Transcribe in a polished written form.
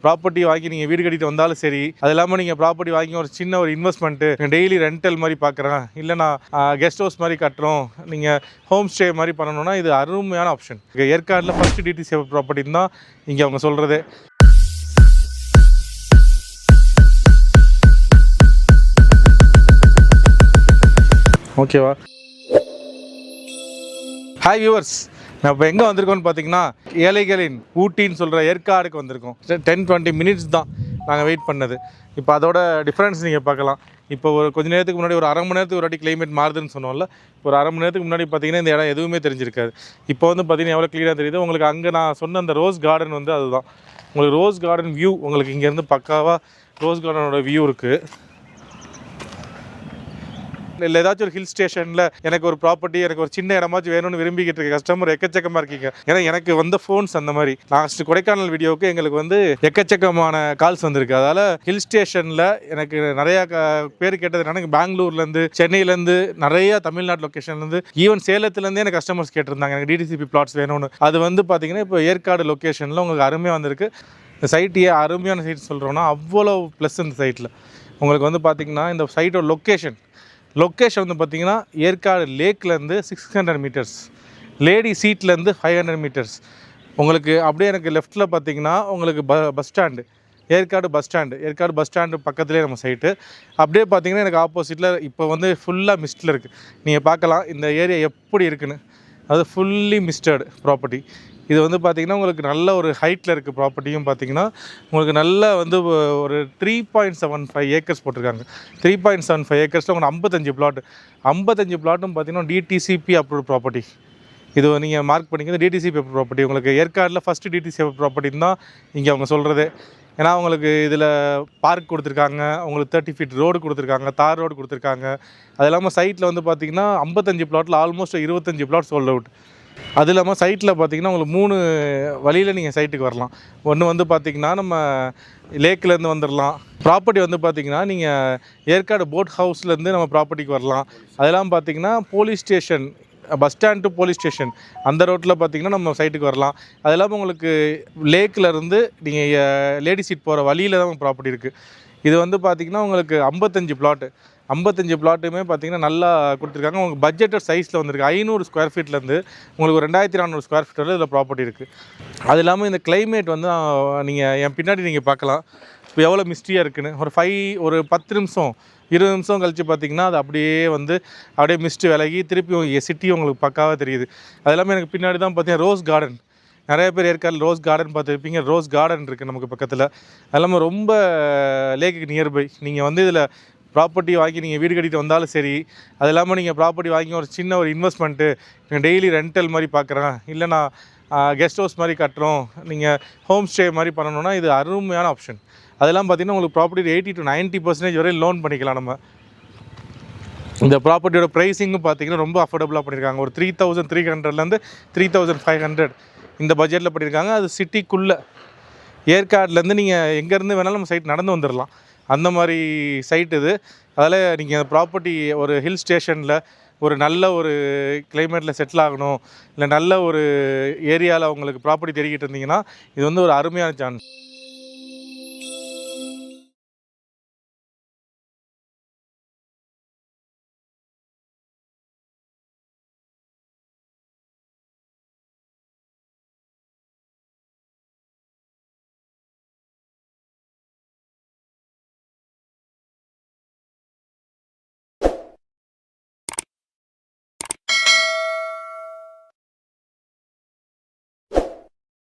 Property வாங்கி நீங்கள் வீடு கட்டிட்டு வந்தாலும் சரி, அது இல்லாமல் நீங்கள் ப்ராப்பர்ட்டி வாங்கி ஒரு சின்ன ஒரு இன்வெஸ்ட்மெண்ட்டு டெய்லி ரெண்டல் மாதிரி பார்க்குறேன், இல்லை நான் கெஸ்ட் ஹவுஸ் மாதிரி கட்டுறோம், நீங்கள் ஹோம் ஸ்டே மாதிரி பண்ணணும்னா இது அருமையான ஆப்ஷன். ஏற்காடில் ஃபஸ்ட்டு டிடிசிபி ப்ராப்பர்ட்டின்னு தான் இங்கே அவங்க சொல்கிறது. ஓகேவா? ஹாய் வியூவர்ஸ், நான் இப்போ எங்கே வந்திருக்கோன்னு பார்த்தீங்கன்னா ஏழைகளின் ஊட்டின்னு சொல்கிற ஏற்காடுக்கு வந்திருக்கோம். 10-20 மினிட்ஸ் தான் நாங்கள் வெயிட் பண்ணது. இப்போ அதோட டிஃப்ரென்ஸ் நீங்கள் பார்க்கலாம். இப்போ ஒரு கொஞ்சம் நேரத்துக்கு முன்னாடி ஒரு அரை மணி நேரத்துக்கு ஒரு வாட்டி கிளைமேட் மாறுதுன்னு சொன்னோம்ல, ஒரு அரை மணி நேரத்துக்கு முன்னாடி பார்த்தீங்கன்னா இந்த இடம் எதுவுமே தெரிஞ்சிருக்காது. இப்போ வந்து பார்த்தீங்கன்னா எவ்வளோ க்ளீனாக தெரியுது உங்களுக்கு. அங்கே நான் சொன்ன அந்த ரோஸ் கார்டன் வந்து அதுதான் உங்களுக்கு ரோஸ் கார்டன் வியூ. உங்களுக்கு இங்கேருந்து பக்காவாக ரோஸ் கார்டனோட வியூ இருக்குது. இல்லை ஏதாச்சும் ஒரு ஹில் ஸ்டேஷனில் எனக்கு ஒரு ப்ராப்பர்ட்டி, எனக்கு ஒரு சின்ன இடமாச்சும் வேணும்னு விரும்பிக்கிட்டு இருக்க கஸ்டமர் எக்கச்சக்கமாக இருக்கீங்க. ஏன்னா எனக்கு வந்த ஃபோன்ஸ் அந்த மாதிரி லாஸ்ட் கொடைக்கானல் வீடியோவுக்கு எங்களுக்கு வந்து எக்கச்சக்கமான கால்ஸ் வந்திருக்கு. அதால் ஹில் ஸ்டேஷனில் எனக்கு நிறையா பேர் கேட்டது என்னன்னா, பெங்களூர்லேருந்து, சென்னையிலேருந்து, நிறையா தமிழ்நாடு லொக்கேஷன்லேருந்து, ஈவன் சேலத்துலேருந்தே எனக்கு கஸ்டமர்ஸ் கேட்டிருந்தாங்க எனக்கு டிடிசிபி பிளாட்ஸ் வேணும்னு. அது வந்து பார்த்தீங்கன்னா இப்போ ஏற்காடு லொக்கேஷனில் உங்களுக்கு அருமையாக வந்திருக்கு. இந்த சைட்டு ஏன் அருமையான சைட் சொல்கிறோன்னா அவ்வளோ ப்ளஸ் இந்த சைட்டில் உங்களுக்கு வந்து பார்த்திங்கன்னா இந்த சைட்டோட லொக்கேஷன் வந்து பார்த்திங்கன்னா ஏற்காடு லேக்லேருந்து 600 மீட்டர்ஸ், லேடி சீட்லேருந்து 500 மீட்டர்ஸ். உங்களுக்கு அப்படியே எனக்கு லெஃப்ட்டில் பார்த்திங்கன்னா உங்களுக்கு bus stand, Yercaud bus stand பக்கத்துலேயே நம்ம சைட்டு. அப்படியே பார்த்திங்கன்னா எனக்கு ஆப்போசிட்டில் இப்போ வந்து ஃபுல்லாக மிஸ்டில் இருக்குது. நீங்கள் பார்க்கலாம் இந்த ஏரியா எப்படி இருக்குன்னு. அது ஃபுல்லி மிஸ்டர்டு ப்ராப்பர்ட்டி. இது வந்து பார்த்திங்கன்னா உங்களுக்கு நல்ல ஒரு ஹைட்டில் இருக்குது. ப்ராப்பர்ட்டியும் பார்த்திங்கன்னா உங்களுக்கு நல்ல வந்து ஒரு 3.75 ஏக்கர்ஸ் போட்டிருக்காங்க. 3.75 ஏக்கர்ஸில் உங்களுக்கு 55 பிளாட்டும் பார்த்திங்கன்னா டிடிசிபி அப்ரூவ் ப்ராப்பர்ட்டி. இது நீங்கள் மார்க் பண்ணிக்கிறது டிடிசிபி ப்ராப்பர்ட்டி. உங்களுக்கு ஏற்காடில் ஃபஸ்ட்டு டிடிசிபி ப்ராப்பர்ட்டின்னு தான் இங்கே அவங்க சொல்கிறது. ஏன்னா அவங்களுக்கு இதில் பார்க் கொடுத்துருக்காங்க, உங்களுக்கு 30 ஃபீட் ரோடு கொடுத்துருக்காங்க, தார் ரோடு கொடுத்துருக்காங்க. அது இல்லாமல் சைட்டில் வந்து பார்த்திங்கன்னா 55 பிளாட்டில் ஆல்மோஸ்ட் 25 பிளாட் சோல்ட் அவுட். அது இல்லாமல் சைட்டில் பார்த்திங்கன்னா உங்களுக்கு 3 வழியில் நீங்கள் சைட்டுக்கு வரலாம். ஒன்று வந்து பார்த்திங்கன்னா நம்ம லேக்கிலேருந்து வந்துடலாம். ப்ராப்பர்ட்டி வந்து பார்த்திங்கன்னா நீங்கள் ஏற்காடு போட் ஹவுஸ்லேருந்து நம்ம ப்ராப்பர்ட்டிக்கு வரலாம். அதெல்லாம் பார்த்திங்கன்னா police station, bus stand to police station அந்த ரோட்டில் பார்த்திங்கன்னா நம்ம சைட்டுக்கு வரலாம். அது இல்லாமல் உங்களுக்கு லேக்கிலேருந்து நீங்கள் லேடி சீட் போகிற வழியில் தான் ப்ராப்பர்ட்டி இருக்குது. இது வந்து பார்த்திங்கன்னா உங்களுக்கு 55 பிளாட்டுமே பார்த்திங்கன்னா நல்லா கொடுத்துருக்காங்க. உங்களுக்கு பட்ஜெட்டட் சைஸில் வந்துருக்கு. 500 ஸ்கொயர் ஃபீட்லேருந்து உங்களுக்கு 2400 ஸ்கொயர் ஃபீட் வரை இதில் ப்ராப்பர்ட்டி இருக்குது. அது இல்லாமல் இந்த கிளைமேட் வந்து நீங்கள் என் பின்னாடி நீங்கள் பார்க்கலாம் இப்போ எவ்வளோ மிஸ்ட்ரியாக இருக்குன்னு. ஒரு 10 நிமிஷம் 20 நிமிஷம் கழித்து பார்த்திங்கன்னா அது அப்படியே மிஸ்ட்டு விலகி திருப்பி சிட்டி உங்களுக்கு பக்காவாக தெரியுது. அது இல்லாமல் எனக்கு பின்னாடி தான் பார்த்திங்கன்னா ரோஸ் கார்டன். நிறைய பேர் ஏற்காடு ரோஸ் கார்டன் பார்த்துருப்பீங்க. ரோஸ் கார்டன் இருக்குது நமக்கு பக்கத்தில். அது இல்லாமல் ரொம்ப லேக்குக்கு நியர்பை. நீங்கள் வந்து இதில் ப்ராப்பர்ட்டி வாங்கி நீங்கள் வீடு கட்டிட்டு வந்தாலும் சரி, அது இல்லாமல் நீங்கள் ப்ராப்பர்ட்டி வாங்கி ஒரு சின்ன ஒரு இன்வெஸ்ட்மெண்ட்டு டெய்லி ரெண்டல் மாதிரி பார்க்குறேன், இல்லை நான் கெஸ்ட் ஹவுஸ் மாதிரி கட்டுறோம், நீங்கள் ஹோம் ஸ்டே மாதிரி பண்ணணும்னா இது அருமையான ஆப்ஷன். அதெல்லாம் பார்த்திங்கன்னா உங்களுக்கு ப்ராப்பர்ட்டி 80 to 90% வரையும் லோன் பண்ணிக்கலாம். நம்ம இந்த ப்ராப்பர்ட்டியோட ப்ரைஸிங்கும் பார்த்திங்கன்னா ரொம்ப அஃபோர்டபுளாக பண்ணியிருக்காங்க. ஒரு 3300 3500 இந்த பட்ஜெட்டில் பண்ணியிருக்காங்க. அது சிட்டிக்குள்ளே ஏற்காடுலேருந்து நீங்கள் எங்கேருந்து வேணாலும் நம்ம சைட் நடந்து வந்துடலாம். அந்த மாதிரி சைட் இது. அதில் நீங்கள் ப்ராப்பர்ட்டி ஒரு ஹில் ஸ்டேஷனில் ஒரு நல்ல ஒரு கிளைமேட்டில் செட்டில் ஆகணும், இல்லை நல்ல ஒரு ஏரியாவில் உங்களுக்கு ப்ராப்பர்ட்டி தேடிக்கிட்டு இருந்தீங்கன்னா இது வந்து ஒரு அருமையான சான்ஸ்.